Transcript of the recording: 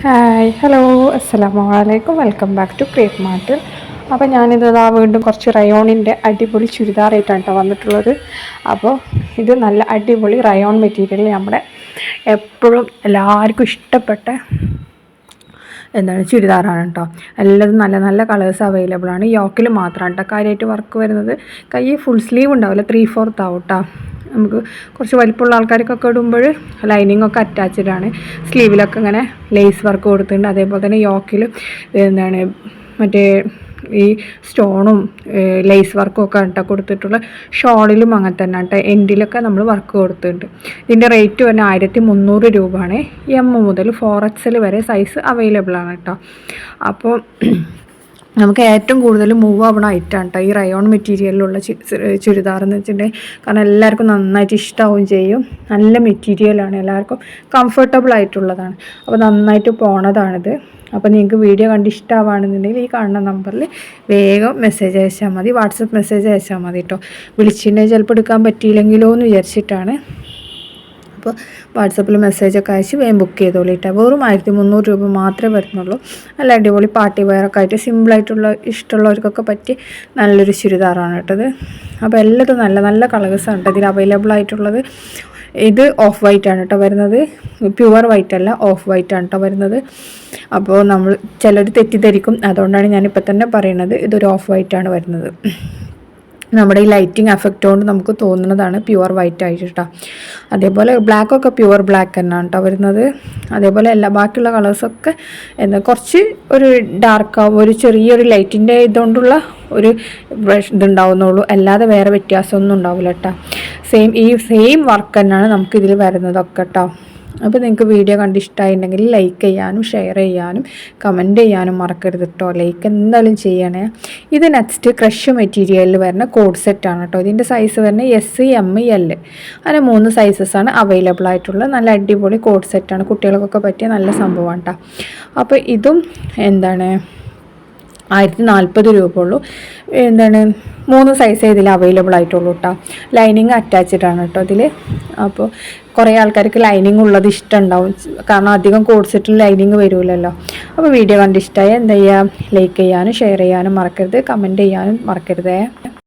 Hi hello അസ്സലാമു അലൈക്കും welcome back to crepe മാർട്ടിൽ. അപ്പോൾ ഞാനിതാ വീണ്ടും കുറച്ച് റയോണിൻ്റെ അടിപൊളി ചുരിദാറായിട്ടാണ് കേട്ടോ വന്നിട്ടുള്ളത്. അപ്പോൾ ഇത് നല്ല അടിപൊളി റയോൺ മെറ്റീരിയൽ നമ്മുടെ എപ്പോഴും എല്ലാവർക്കും ഇഷ്ടപ്പെട്ട ചുരിദാറാണ് കേട്ടോ. എല്ലാതും നല്ല നല്ല കളേഴ്സ് അവൈലബിൾ ആണ്. യോക്കിൽ മാത്രമാണ് കേട്ടോ കാര്യമായിട്ട് വർക്ക് വരുന്നത്. കൈ ഫുൾ സ്ലീവ് ഉണ്ടാവില്ല, 3/4 ആവും കേട്ടോ. നമുക്ക് കുറച്ച് വലിപ്പമുള്ള ആൾക്കാർക്കൊക്കെ ഇടുമ്പോൾ ലൈനിങ് ഒക്കെ അറ്റാച്ച്ഡ് ആണ്. സ്ലീവിലൊക്കെ ഇങ്ങനെ ലേസ് വർക്ക് കൊടുത്തിട്ടുണ്ട്. അതേപോലെ തന്നെ യോക്കിൽ മറ്റേ ഈ സ്റ്റോണും ലേസ് വർക്കും ഒക്കെ കേട്ടോ കൊടുത്തിട്ടുള്ള. ഷോളിലും അങ്ങനെ തന്നെ കേട്ടോ, എൻഡിലൊക്കെ നമ്മൾ വർക്ക് കൊടുത്തിട്ടുണ്ട്. ഇതിൻ്റെ റേറ്റ് തന്നെ 1300 രൂപയാണ്. എം മുതൽ 4XL വരെ സൈസ് അവൈലബിൾ ആണ് കേട്ടോ. അപ്പോൾ നമുക്ക് ഏറ്റവും കൂടുതൽ മൂവ് ആവണ ഐറ്റമാണ് കേട്ടോ ഈ റയോൺ മെറ്റീരിയലിലുള്ള ചുരിദാർ എന്ന് വെച്ചിട്ടുണ്ടെങ്കിൽ. കാരണം എല്ലാവർക്കും നന്നായിട്ട് ഇഷ്ടമാവുകയും ചെയ്യും. നല്ല മെറ്റീരിയലാണ്, എല്ലാവർക്കും കംഫർട്ടബിൾ ആയിട്ടുള്ളതാണ്. അപ്പോൾ നന്നായിട്ട് പോണതാണിത്. അപ്പോൾ നിങ്ങൾക്ക് വീഡിയോ കണ്ട് ഇഷ്ടമാവുകയാണെന്നുണ്ടെങ്കിൽ ഈ കാണുന്ന നമ്പറിൽ വേഗം മെസ്സേജ് അയച്ചാൽ മതി, വാട്സപ്പ് മെസ്സേജ് അയച്ചാൽ മതി കേട്ടോ. വിളിച്ചിട്ടുണ്ടെങ്കിൽ ചിലപ്പോൾ എടുക്കാൻ പറ്റിയില്ലെങ്കിലോ എന്ന് വിചാരിച്ചിട്ടാണ്. അപ്പോൾ വാട്സപ്പിൽ മെസ്സേജൊക്കെ അയച്ച് വേഗം ബുക്ക് ചെയ്തോളൂ കേട്ടോ. വെറും 1300 രൂപ മാത്രമേ വരുന്നുള്ളൂ. നല്ല അടിപൊളി പാർട്ടി വെയറൊക്കെ ആയിട്ട് സിമ്പിളായിട്ടുള്ള ഇഷ്ടമുള്ളവർക്കൊക്കെ പറ്റി നല്ലൊരു ചുരിദാറാണ് കേട്ടത്. അപ്പോൾ എല്ലാതും നല്ല നല്ല കളേഴ്സാണ് കേട്ടോ ഇതിൽ അവൈലബിൾ ആയിട്ടുള്ളത്. ഇത് ഓഫ് വൈറ്റ് ആണ് കേട്ടോ വരുന്നത്, പ്യുവർ വൈറ്റ് അല്ല, ഓഫ് വൈറ്റ് ആണ് കേട്ടോ വരുന്നത്. അപ്പോൾ നമ്മൾ ചിലർ തെറ്റിദ്ധരിക്കും, അതുകൊണ്ടാണ് ഞാനിപ്പോൾ തന്നെ പറയുന്നത് ഇതൊരു ഓഫ് വൈറ്റ് ആണ് വരുന്നത്. നമ്മുടെ ഈ ലൈറ്റിംഗ് എഫക്റ്റ് കൊണ്ട് നമുക്ക് തോന്നുന്നതാണ് പ്യുവർ വൈറ്റ് ആയിട്ട് കേട്ടോ. അതേപോലെ ബ്ലാക്കൊക്കെ പ്യുവർ ബ്ലാക്ക് തന്നെയാണ് കേട്ടോ വരുന്നത്. അതേപോലെ എല്ലാ ബാക്കിയുള്ള കളേഴ്സൊക്കെ കുറച്ച് ഒരു ഡാർക്കാവും, ഒരു ചെറിയൊരു ലൈറ്റിൻ്റെ ഇതുകൊണ്ടുള്ള ഒരു ഇതുണ്ടാവുന്നുള്ളൂ, അല്ലാതെ വേറെ വ്യത്യാസമൊന്നും ഉണ്ടാവില്ല കേട്ടോ. സെയിം വർക്ക് തന്നെയാണ് നമുക്കിതിൽ വരുന്നതൊക്കെ കേട്ടോ. അപ്പോൾ നിങ്ങൾക്ക് വീഡിയോ കണ്ട് ഇഷ്ടമായിട്ടുണ്ടെങ്കിൽ ലൈക്ക് ചെയ്യാനും ഷെയർ ചെയ്യാനും കമൻറ്റ് ചെയ്യാനും മറക്കരുത് കേട്ടോ. ലൈക്ക് എന്തായാലും ചെയ്യണേ. ഇത് നെക്സ്റ്റ് ക്രഷ് മെറ്റീരിയലിൽ വരുന്ന കോഡ് സെറ്റാണ് കേട്ടോ. ഇതിൻ്റെ സൈസ് വരുന്നത് S, M, L അങ്ങനെ 3 സൈസസാണ് അവൈലബിൾ ആയിട്ടുള്ളത്. നല്ല അടിപൊളി കോഡ് സെറ്റാണ്, കുട്ടികൾക്കൊക്കെ പറ്റിയ നല്ല സംഭവമാണ് കേട്ടോ. അപ്പോൾ ഇതും 1040 രൂപ ഉള്ളൂ. 3 സൈസേ ഇതിൽ അവൈലബിൾ ആയിട്ടുള്ളൂ കേട്ടോ. ലൈനിങ് അറ്റാച്ച്ഡ് ആണ് കേട്ടോ ഇതിൽ. അപ്പോൾ കുറേ ആൾക്കാർക്ക് ലൈനിങ് ഉള്ളത് ഇഷ്ടമുണ്ടാവും, കാരണം അധികം കോഡ് സെറ്റിൽ ലൈനിങ് വരുമല്ലോ. അപ്പോൾ വീഡിയോ കണ്ട് ഇഷ്ടമായി എന്താ ചെയ്യുക, ലൈക്ക് ചെയ്യാനും ഷെയർ ചെയ്യാനും മറക്കരുത്, കമൻറ്റ് ചെയ്യാനും മറക്കരുതേ.